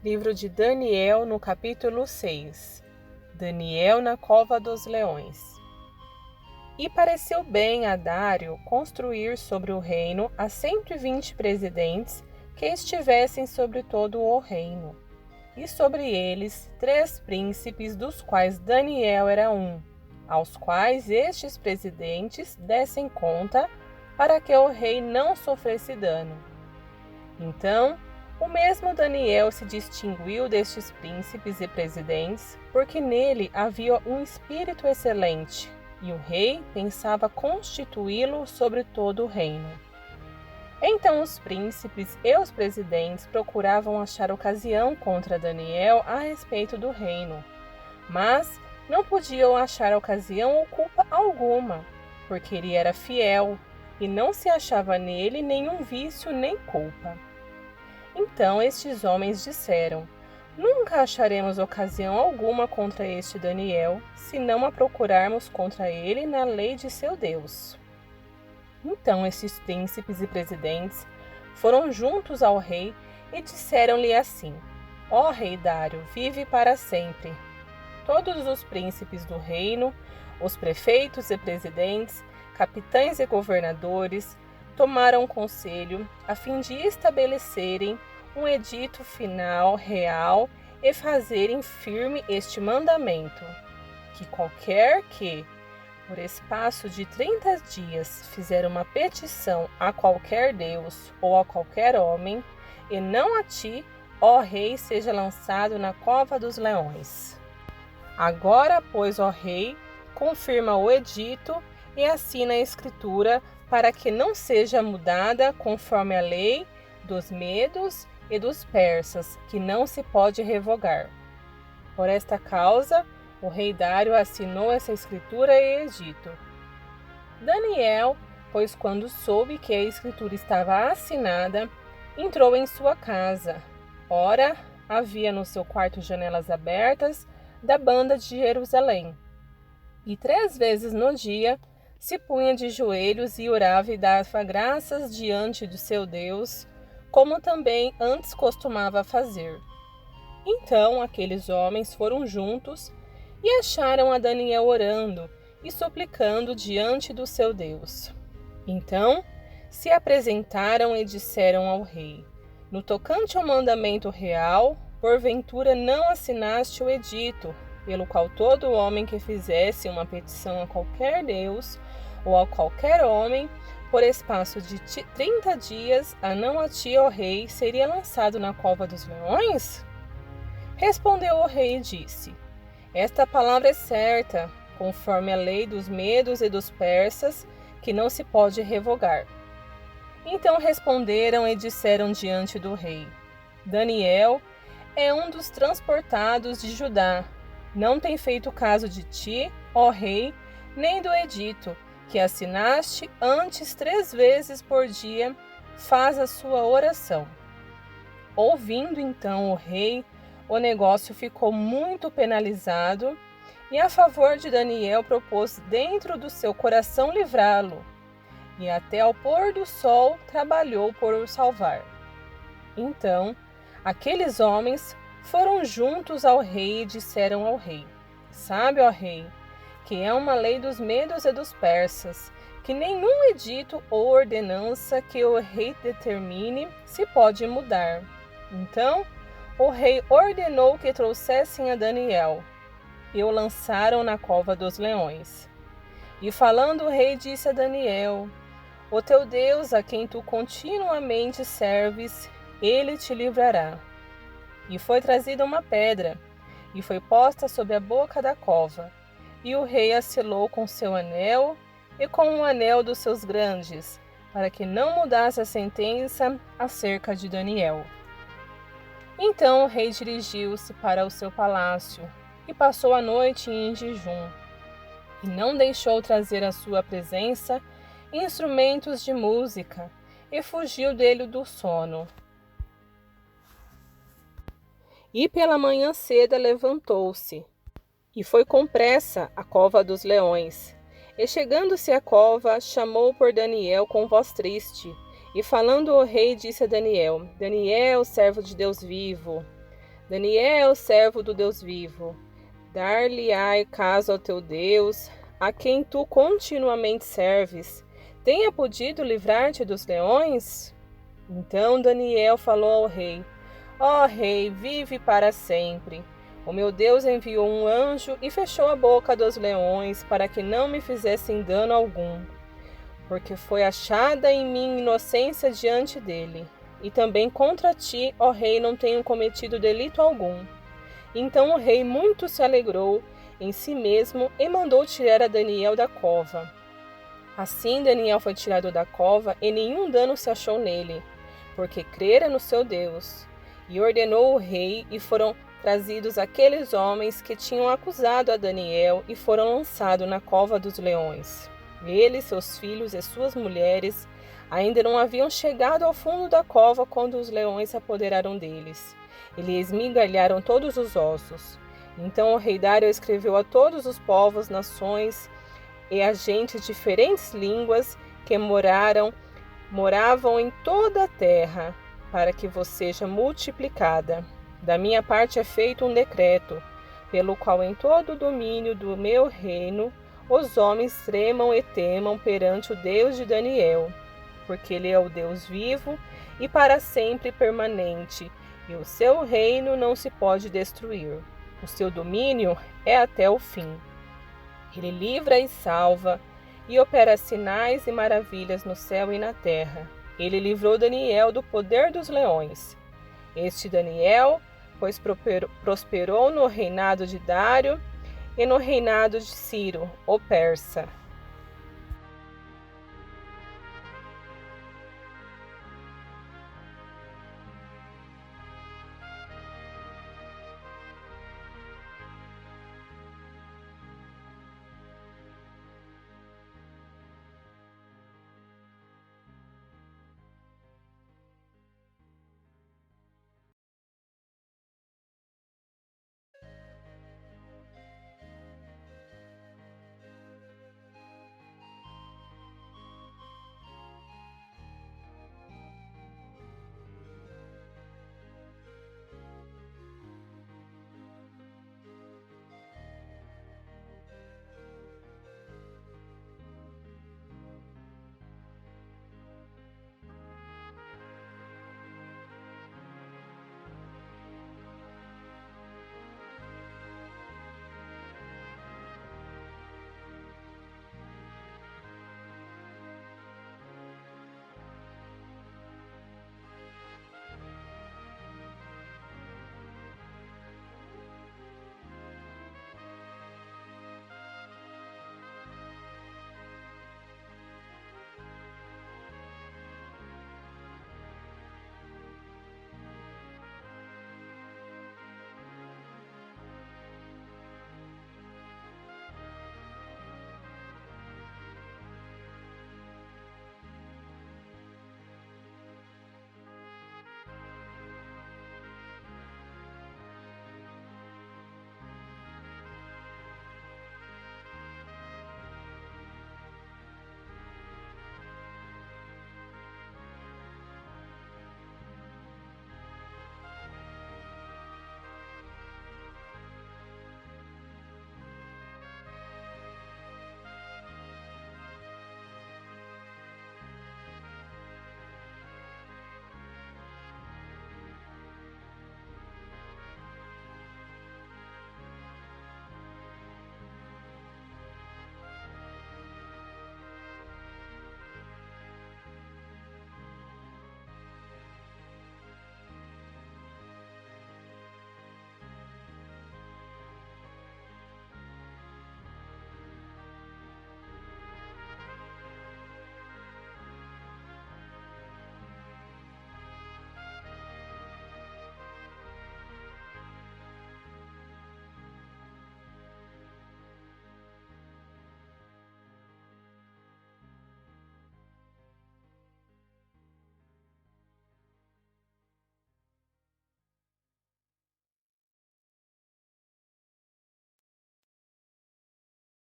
Livro de Daniel, no capítulo 6. Daniel na cova dos leões. E pareceu bem a Dário construir sobre o reino a 120 presidentes que estivessem sobre todo o reino, e sobre eles 3 príncipes, dos quais Daniel era um, aos quais estes presidentes dessem conta, para que o rei não sofresse dano. Então, o mesmo Daniel se distinguiu destes príncipes e presidentes, porque nele havia um espírito excelente, e o rei pensava constituí-lo sobre todo o reino. Então os príncipes e os presidentes procuravam achar ocasião contra Daniel a respeito do reino, mas não podiam achar ocasião ou culpa alguma, porque ele era fiel, e não se achava nele nenhum vício nem culpa. Então estes homens disseram: Nunca acharemos ocasião alguma contra este Daniel, se não a procurarmos contra ele na lei de seu Deus. Então estes príncipes e presidentes foram juntos ao rei e disseram-lhe assim: Ó rei Dário, vive para sempre. Todos os príncipes do reino, os prefeitos e presidentes, capitães e governadores, tomaram conselho a fim de estabelecerem um edito final real e fazerem firme este mandamento, que qualquer que, por espaço de 30 dias, fizer uma petição a qualquer Deus ou a qualquer homem, e não a ti, ó rei, seja lançado na cova dos leões. Agora, pois, ó rei, confirma o edito e assina a escritura, para que não seja mudada conforme a lei dos medos e dos persas, que não se pode revogar. Por esta causa, o rei Dário assinou essa escritura e edito. Daniel, pois quando soube que a escritura estava assinada, entrou em sua casa. Ora, havia no seu quarto janelas abertas da banda de Jerusalém. E 3 vezes no dia se punha de joelhos e orava e dava graças diante de seu Deus, como também antes costumava fazer. Então aqueles homens foram juntos e acharam a Daniel orando e suplicando diante do seu Deus. Então se apresentaram e disseram ao rei: No tocante ao mandamento real, porventura não assinaste o edito, pelo qual todo homem que fizesse uma petição a qualquer Deus ou a qualquer homem, por espaço de 30 dias, a não a ti, ó rei, seria lançado na cova dos leões? Respondeu o rei e disse: Esta palavra é certa, conforme a lei dos medos e dos persas, que não se pode revogar. Então responderam e disseram diante do rei: Daniel é um dos transportados de Judá. Não tem feito caso de ti, ó rei, nem do edito, que assinaste antes 3 vezes por dia, faz a sua oração. Ouvindo então o rei, o negócio ficou muito penalizado, e a favor de Daniel propôs dentro do seu coração livrá-lo, e até ao pôr do sol trabalhou por o salvar. Então, aqueles homens foram juntos ao rei e disseram ao rei: Sabe, ó rei, que é uma lei dos medos e dos persas, que nenhum edito ou ordenança que o rei determine se pode mudar. Então, o rei ordenou que trouxessem a Daniel, e o lançaram na cova dos leões. E falando o rei disse a Daniel: O teu Deus, a quem tu continuamente serves, ele te livrará. E foi trazida uma pedra, e foi posta sob a boca da cova, e o rei a selou com seu anel e com o anel dos seus grandes, para que não mudasse a sentença acerca de Daniel. Então o rei dirigiu-se para o seu palácio, e passou a noite em jejum, e não deixou trazer à sua presença instrumentos de música, e fugiu dele do sono. E pela manhã cedo levantou-se, e foi com pressa à cova dos leões. E chegando-se à cova, chamou por Daniel com voz triste. E falando o rei, disse a Daniel: Daniel, servo de Deus vivo, Daniel, servo do Deus vivo, dar-lhe-ai caso ao teu Deus, a quem tu continuamente serves, tenha podido livrar-te dos leões? Então Daniel falou ao rei: Ó rei, vive para sempre. O meu Deus enviou um anjo e fechou a boca dos leões para que não me fizessem dano algum, porque foi achada em mim inocência diante dele. E também contra ti, ó rei, não tenho cometido delito algum. Então o rei muito se alegrou em si mesmo e mandou tirar a Daniel da cova. Assim Daniel foi tirado da cova e nenhum dano se achou nele, porque crera no seu Deus. E ordenou o rei, e foram trazidos aqueles homens que tinham acusado a Daniel e foram lançados na cova dos leões. Ele, seus filhos e suas mulheres ainda não haviam chegado ao fundo da cova quando os leões se apoderaram deles. E lhe esmigalharam todos os ossos. Então o rei Dário escreveu a todos os povos, nações e a gente de diferentes línguas que moravam em toda a terra, para que vos seja multiplicada. Da minha parte é feito um decreto, pelo qual em todo o domínio do meu reino os homens tremam e temam perante o Deus de Daniel, porque ele é o Deus vivo e para sempre permanente, e o seu reino não se pode destruir. O seu domínio é até o fim. Ele livra e salva, e opera sinais e maravilhas no céu e na terra. Ele livrou Daniel do poder dos leões. Este Daniel, pois prosperou no reinado de Dário e no reinado de Ciro, o persa.